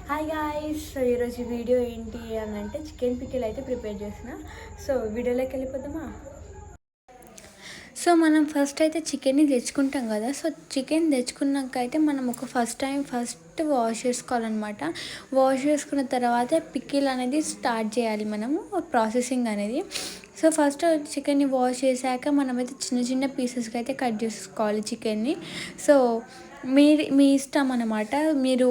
Hi guys. So ఈరోజు video ఏంటి అని అంటే చికెన్ పికిల్ అయితే ప్రిపేర్ చేసిన. సో వీడియోలోకి వెళ్ళిపోదామా. సో మనం ఫస్ట్ అయితే చికెన్ని తెచ్చుకుంటాం కదా. సో చికెన్ తెచ్చుకున్నాక అయితే మనం ఫస్ట్ వాష్ చేసుకోవాలన్నమాట. వాష్ చేసుకున్న తర్వాత పికిల్ అనేది స్టార్ట్ చేయాలి మనము ప్రాసెసింగ్ అనేది. సో ఫస్ట్ చికెన్ని వాష్ చేశాక మనమైతే చిన్న చిన్న పీసెస్కి అయితే కట్ చేసుకోవాలి చికెన్ని. సో మీ ఇష్టం అన్నమాట. మీరు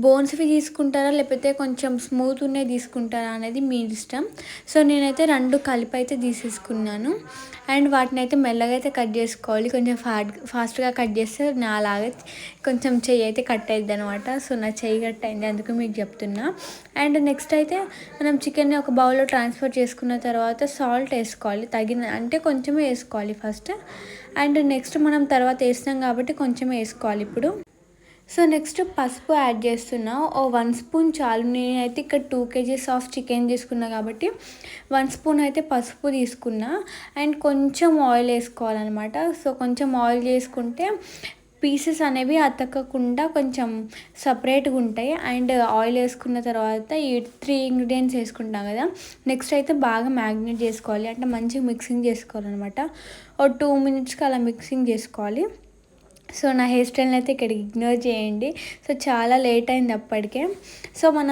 బోన్స్వి తీసుకుంటారా లేకపోతే కొంచెం స్మూత్ ఉన్నాయి తీసుకుంటారా అనేది మీ ఇష్టం. సో నేనైతే రెండు కలిపి అయితే తీసేసుకున్నాను. అండ్ వాటిని అయితే మెల్లగా అయితే కట్ చేసుకోవాలి. కొంచెం ఫాస్ట్గా కట్ చేస్తే నాలాగే కొంచెం చెయ్యి అయితే కట్ అయింది అనమాట. సో నా చెయ్యి కట్ అయింది, అందుకు మీకు చెప్తున్నా. అండ్ నెక్స్ట్ అయితే మనం చికెన్ని ఒక బౌల్లో ట్రాన్స్ఫర్ చేసుకున్న తర్వాత సాల్ట్ వేసుకోవాలి, అంటే కొంచెమే వేసుకోవాలి ఫస్ట్. అండ్ నెక్స్ట్ మనం తర్వాత వేస్తాం కాబట్టి కొంచెమే వేసుకోవాలి ఇప్పుడు. సో నెక్స్ట్ పసుపు యాడ్ చేస్తున్నా. 1 స్పూన్ చాలు. నేనైతే ఇక్కడ 2 kgs ఆఫ్ చికెన్ తీసుకున్నా కాబట్టి 1 స్పూన్ అయితే పసుపు తీసుకున్నా. అండ్ కొంచెం ఆయిల్ వేసుకోవాలన్నమాట. సో కొంచెం ఆయిల్ వేసుకుంటే పీసెస్ అనేవి అతకకుండా కొంచెం సపరేట్గా ఉంటాయి. అండ్ ఆయిల్ వేసుకున్న తర్వాత ఈ 3 ఇంగ్రీడియంట్స్ వేసుకుంటాం కదా. నెక్స్ట్ అయితే బాగా మ్యాగ్నేట్ చేసుకోవాలి, అంటే మంచిగా మిక్సింగ్ చేసుకోవాలన్నమాట. 2 minutesకి అలా మిక్సింగ్ చేసుకోవాలి. సో నా హెయిర్ స్టైల్ని అయితే ఇక్కడికి ఇగ్నోర్ చేయండి. సో చాలా లేట్ అయింది అప్పటికే. సో మన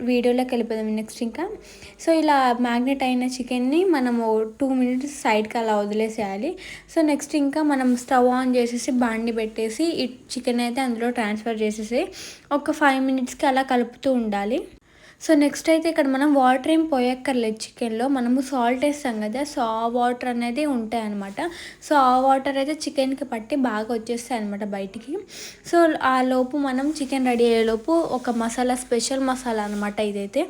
వీడియోలోకి వెళ్ళిపోదాం నెక్స్ట్ ఇంకా. సో ఇలా మ్యాగ్నెట్ అయిన చికెన్ని మనము 2 minutes సైడ్కి అలా వదిలేసేయాలి. సో నెక్స్ట్ ఇంకా మనం స్టవ్ ఆన్ చేసేసి బాండి పెట్టేసి ఈ చికెన్ అయితే అందులో ట్రాన్స్ఫర్ చేసేసి ఒక 5 minutesకి అలా కలుపుతూ ఉండాలి. సో నెక్స్ట్ అయితే ఇక్కడ మనం వాటర్ ఏం పోయక్కర్లేదు. చికెన్లో మనము సాల్ట్ వేస్తాం కదా, సో ఆ వాటర్ అనేది ఉంటాయి అనమాట. సో ఆ వాటర్ అయితే చికెన్కి పట్టి బాగా వచ్చేస్తాయి అనమాట బయటికి. సో ఆ లోపు మనం చికెన్ రెడీ అయ్యేలోపు ఒక మసాలా, స్పెషల్ మసాలా అనమాట ఇదైతే.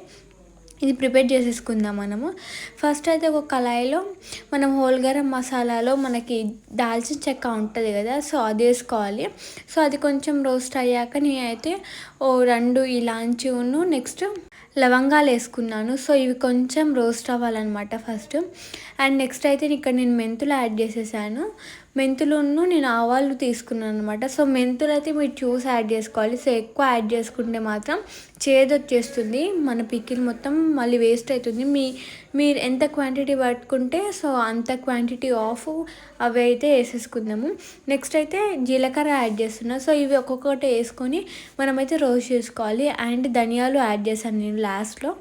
ఇది ప్రిపేర్ చేసేసుకుందాం మనము. ఫస్ట్ అయితే ఒక కళాయిలో మనం హోల్ గరం మసాలాలో మనకి దాల్చిన చెక్క ఉంటుంది కదా, సో అది వేసుకోవాలి. సో అది కొంచెం రోస్ట్ అయ్యాక నేనైతే 2 ఇలాంచి నెక్స్ట్ లవంగాలు వేసుకున్నాను. సో ఇవి కొంచెం రోస్ట్ అవ్వాలన్నమాట ఫస్ట్. అండ్ నెక్స్ట్ అయితే ఇక్కడ నేను మెంతులు యాడ్ చేసేసాను. మెంతులను నేను ఆవాలు తీసుకున్నాను అనమాట. సో మెంతులు అయితే మీరు చూసి యాడ్ చేసుకోవాలి. సో ఎక్కువ యాడ్ చేసుకుంటే మాత్రం చేదు వచ్చేస్తుంది, మన పికిల్ మొత్తం మళ్ళీ వేస్ట్ అవుతుంది. మీరు ఎంత క్వాంటిటీ పట్టుకుంటే సో అంత క్వాంటిటీ ఆఫ్ అవి అయితే వేసేసుకుందాము. నెక్స్ట్ అయితే జీలకర్ర యాడ్ చేస్తున్నాను. సో ఇవి ఒక్కొక్కటి వేసుకొని మనమైతే రోస్ట్ చేసుకోవాలి. అండ్ ధనియాలు యాడ్ చేశాను నేను లాస్ట్లో.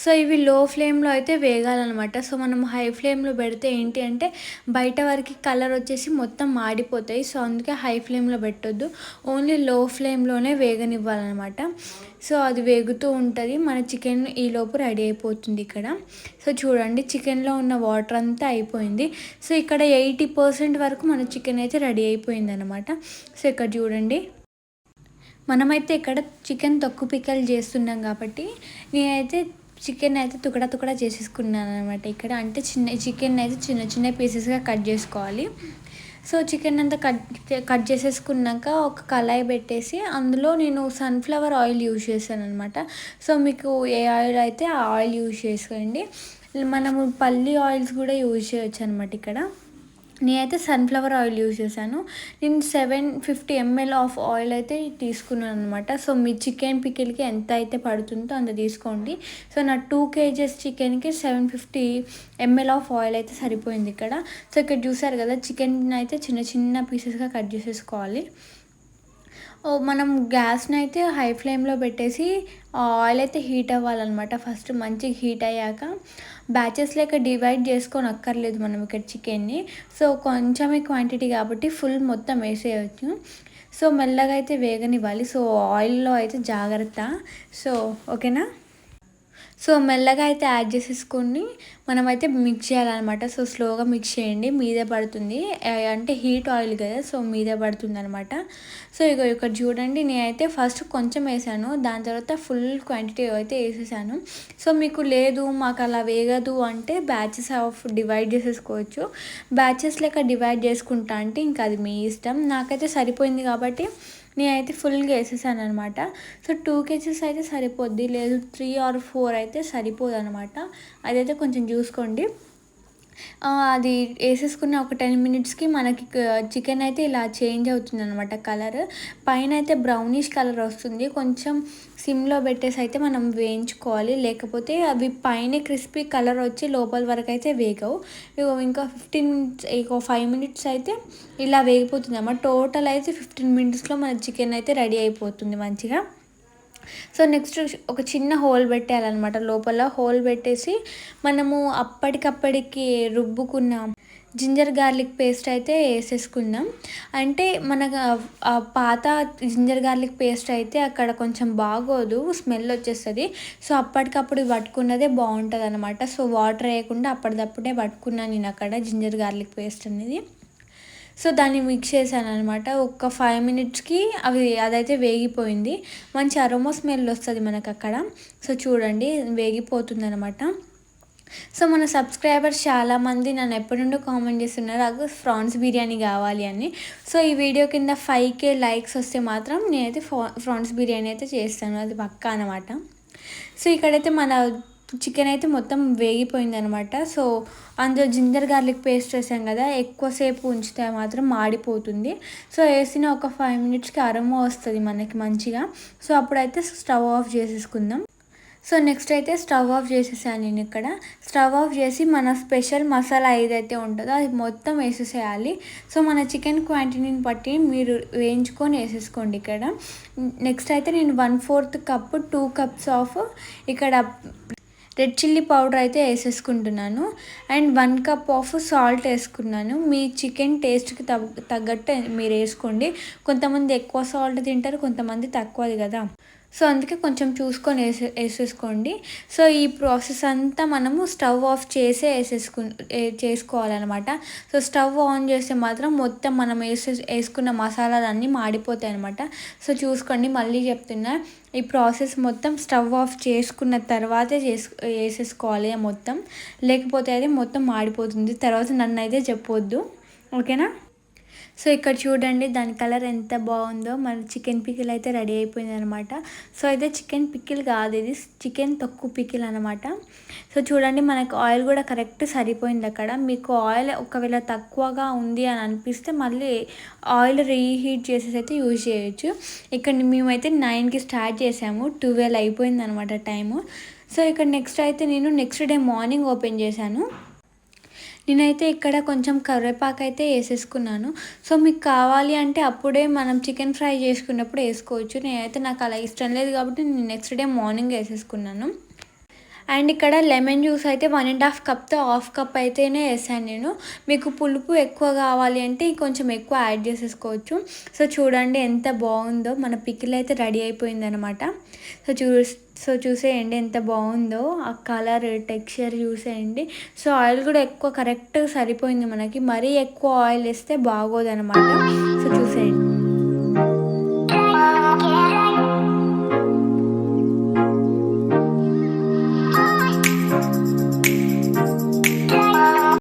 సో ఇవి లో ఫ్లేమ్లో అయితే వేగాలన్నమాట. సో మనం హై ఫ్లేమ్లో పెడితే ఏంటి అంటే బయట వరకు కలర్ వచ్చేసి మొత్తం మాడిపోతాయి. సో అందుకే హై ఫ్లేమ్లో పెట్టొద్దు, ఓన్లీ లో ఫ్లేమ్లోనే వేగనివ్వాలన్నమాట. సో అది వేగుతూ ఉంటుంది, మన చికెన్ ఈలోపు రెడీ అయిపోతుంది ఇక్కడ. సో చూడండి చికెన్లో ఉన్న వాటర్ అంతా అయిపోయింది. సో ఇక్కడ 80% వరకు మన చికెన్ అయితే రెడీ అయిపోయింది అనమాట. సో ఇక్కడ చూడండి మనమైతే ఇక్కడ చికెన్ తొక్కు పిక్కలు చేస్తున్నాం కాబట్టి నేనైతే చికెన్ అయితే తుకడా చేసేసుకున్నాను అనమాట ఇక్కడ. అంటే చికెన్ అయితే చిన్న చిన్న పీసెస్గా కట్ చేసుకోవాలి. సో చికెన్ అంతా కట్ చేసేసుకున్నాక ఒక కళాయి పెట్టేసి అందులో నేను సన్ఫ్లవర్ ఆయిల్ యూజ్ చేశాను అనమాట. సో మీకు ఏ ఆయిల్ అయితే ఆ ఆయిల్ యూజ్ చేసుకోండి. మనము పల్లి ఆయిల్స్ కూడా యూజ్ చేయొచ్చు అనమాట ఇక్కడ. నేనైతే సన్ఫ్లవర్ ఆయిల్ యూజ్ చేశాను. నేను 750 ml ఆఫ్ ఆయిల్ అయితే తీసుకున్నాను అనమాట. సో మీ చికెన్ పికిల్కి ఎంత అయితే పడుతుందో అంత తీసుకోండి. సో నా 2 kgs చికెన్కి 750 ml ఆఫ్ ఆయిల్ అయితే సరిపోయింది ఇక్కడ. సో ఇక్కడ చూసారు కదా చికెన్ అయితే చిన్న చిన్న పీసెస్గా కట్ చేసేసుకోవాలి. మనం గ్యాస్ని అయితే హై ఫ్లేమ్లో పెట్టేసి ఆయిల్ అయితే హీట్ అవ్వాలన్నమాట. ఫస్ట్ మంచిగా హీట్ అయ్యాక బ్యాచెస్ లెక్క డివైడ్ చేసుకొని అక్కర్లేదు మనం ఇక్కడ చికెన్ని. సో కొంచెమే క్వాంటిటీ కాబట్టి ఫుల్ మొత్తం వేసేయచ్చు. సో మెల్లగా అయితే వేగనివ్వాలి. సో ఆయిల్లో అయితే జాగ్రత్త. సో ఓకేనా. సో మెల్లగా అయితే యాడ్ చేసేసుకొని మనమైతే మిక్స్ చేయాలన్నమాట. సో స్లోగా మిక్స్ చేయండి, మీదే పడుతుంది, అంటే హీట్ ఆయిల్ కదా సో మీదే పడుతుంది అనమాట. సో ఇక్కడ చూడండి నేనైతే ఫస్ట్ కొంచెం వేసాను, దాని తర్వాత ఫుల్ క్వాంటిటీ అయితే వేసేసాను. సో మీకు లేదు మాకు అలా వేగదు అంటే బ్యాచెస్ ఆఫ్ డివైడ్ చేసేసుకోవచ్చు. బ్యాచెస్ లెక్క డివైడ్ చేసుకుంటా అంటే ఇంకా అది మీ ఇష్టం. నాకైతే సరిపోయింది కాబట్టి నేనైతే ఫుల్గా వేసేసాను అనమాట. సో 2 kgs అయితే సరిపోద్ది, లేదు 3 or 4 అయితే సరిపోదు అనమాట. అదైతే కొంచెం చూసుకోండి. అది వేసేసుకున్న ఒక 10 మినిట్స్కి మనకి చికెన్ అయితే ఇలా చేంజ్ అవుతుంది అనమాట కలర్. పైన అయితే బ్రౌనిష్ కలర్ వస్తుంది. కొంచెం సిమ్లో పెట్టేసి అయితే మనం వేయించుకోవాలి, లేకపోతే అవి పైన క్రిస్పీ కలర్ వచ్చి లోపల వరకు అయితే వేగవు. ఇంకా 15 మినిట్స్, ఇంకో 5 మినిట్స్ అయితే ఇలా వేగిపోతుంది అన్నమాట. టోటల్ అయితే 15 మినిట్స్లో మన చికెన్ అయితే రెడీ అయిపోతుంది మంచిగా. సో నెక్స్ట్ ఒక చిన్న హోల్ పెట్టేయాలన్నమాట. లోపల హోల్ పెట్టేసి మనము అప్పటికప్పటికి రుబ్బుకున్న జింజర్ గార్లిక్ పేస్ట్ అయితే వేసేసుకుందాం. అంటే మనకు ఆ పాత జింజర్ గార్లిక్ పేస్ట్ అయితే అక్కడ కొంచెం బాగోదు, స్మెల్ వచ్చేస్తుంది. సో అప్పటికప్పుడు పట్టుకున్నదే బాగుంటుంది అనమాట. సో వాటర్ వేయకుండా అప్పటిదప్పుడే పట్టుకున్నాను నేను అక్కడ జింజర్ గార్లిక్ పేస్ట్ అనేది. సో దాన్ని మిక్స్ చేశాను అనమాట. ఒక 5 మినిట్స్కి అదైతే వేగిపోయింది. మంచి అరోమా స్మెల్ వస్తుంది మనకు అక్కడ. సో చూడండి వేగిపోతుంది అనమాట. సో మన సబ్స్క్రైబర్స్ చాలామంది నన్ను ఎప్పటి నుండో కామెంట్ చేస్తున్నారు నాకు ప్రాన్స్ బిర్యానీ కావాలి అని. సో ఈ వీడియో కింద 5K లైక్స్ వస్తే మాత్రం నేనైతే ప్రాన్స్ బిర్యానీ అయితే చేస్తాను, అది పక్కా అనమాట. సో ఇక్కడైతే మన చికెన్ అయితే మొత్తం వేగిపోయింది అనమాట. సో అందులో జింజర్ గార్లిక్ పేస్ట్ వేసాం కదా, ఎక్కువసేపు ఉంచితే మాత్రం మాడిపోతుంది. సో వేసిన ఒక 5 మినిట్స్కి అరోమా వస్తుంది మనకి మంచిగా. సో అప్పుడైతే స్టవ్ ఆఫ్ చేసేసుకుందాం. సో నెక్స్ట్ అయితే స్టవ్ ఆఫ్ చేసేసాను నేను ఇక్కడ. స్టవ్ ఆఫ్ చేసి మన స్పెషల్ మసాలా ఏదైతే ఉంటుందో అది మొత్తం వేసేసేయాలి. సో మన చికెన్ క్వాంటిటీని బట్టి మీరు వేయించుకొని వేసేసుకోండి ఇక్కడ. నెక్స్ట్ అయితే నేను 1/4 కప్పు 2 కప్స్ ఆఫ్ ఇక్కడ రెడ్ చిల్లీ పౌడర్ అయితే వేసేసుకుంటున్నాను. అండ్ 1 కప్ ఆఫ్ సాల్ట్ వేసుకున్నాను. మీ చికెన్ టేస్ట్కి తగ్గట్టు మీరు వేసుకోండి. కొంతమంది ఎక్కువ సాల్ట్ తింటారు, కొంతమంది తక్కువది కదా. సో అందుకే కొంచెం చూసుకొని వేసేసుకోండి. సో ఈ ప్రాసెస్ అంతా మనము స్టవ్ ఆఫ్ చేసే చేసుకోవాలన్నమాట. సో స్టవ్ ఆన్ చేస్తే మాత్రం మొత్తం మనం వేసుకున్న మసాలాలన్నీ మాడిపోతాయి అనమాట. సో చూసుకోండి, మళ్ళీ చెప్తున్నా, ఈ ప్రాసెస్ మొత్తం స్టవ్ ఆఫ్ చేసుకున్న తర్వాతే వేసేసుకోవాలి మొత్తం, లేకపోతే అది మొత్తం మాడిపోతుంది. తర్వాత నన్ను అయితే చెప్పొద్దు, ఓకేనా. సో ఇక్కడ చూడండి దాని కలర్ ఎంత బాగుందో. మన చికెన్ పికిల్ అయితే రెడీ అయిపోయింది అనమాట. సో అయితే చికెన్ పికిల్ కాదు, ఇది చికెన్ తొక్కు పికిల్ అనమాట. సో చూడండి మనకు ఆయిల్ కూడా కరెక్ట్ సరిపోయింది అక్కడ. మీకు ఆయిల్ ఒకవేళ తక్కువగా ఉంది అని అనిపిస్తే మళ్ళీ ఆయిల్ రీహీట్ చేసేసి అయితే యూజ్ చేయొచ్చు. ఇక్కడ మేమైతే 9కి స్టార్ట్ చేసాము, 12 అయిపోయింది అనమాట టైము. సో ఇక్కడ నెక్స్ట్ డే మార్నింగ్ ఓపెన్ చేశాను. నేనైతే ఇక్కడ కొంచెం కరివేపాకు అయితే వేసేసుకున్నాను. సో మీకు కావాలి అంటే అప్పుడే మనం చికెన్ ఫ్రై చేసుకున్నప్పుడు వేసుకోవచ్చు. నాకు అలా ఇష్టం లేదు కాబట్టి నేను నెక్స్ట్ డే మార్నింగ్ వేసేసుకున్నాను. అండ్ ఇక్కడ లెమన్ జ్యూస్ అయితే 1.5 కప్తో 1/2 కప్ అయితేనే వేసాను నేను. మీకు పులుపు ఎక్కువ కావాలి అంటే కొంచెం ఎక్కువ యాడ్ చేసేసుకోవచ్చు. సో చూడండి ఎంత బాగుందో, మన పికిల్ అయితే రెడీ అయిపోయింది అనమాట. సో చూసేయండి ఎంత బాగుందో, ఆ కలర్ టెక్స్చర్ చూసేయండి. సో ఆయిల్ కూడా ఎక్కువ కరెక్ట్ సరిపోయింది మనకి. మరీ ఎక్కువ ఆయిల్ వేస్తే బాగోదన్నమాట. సో చూసేయండి.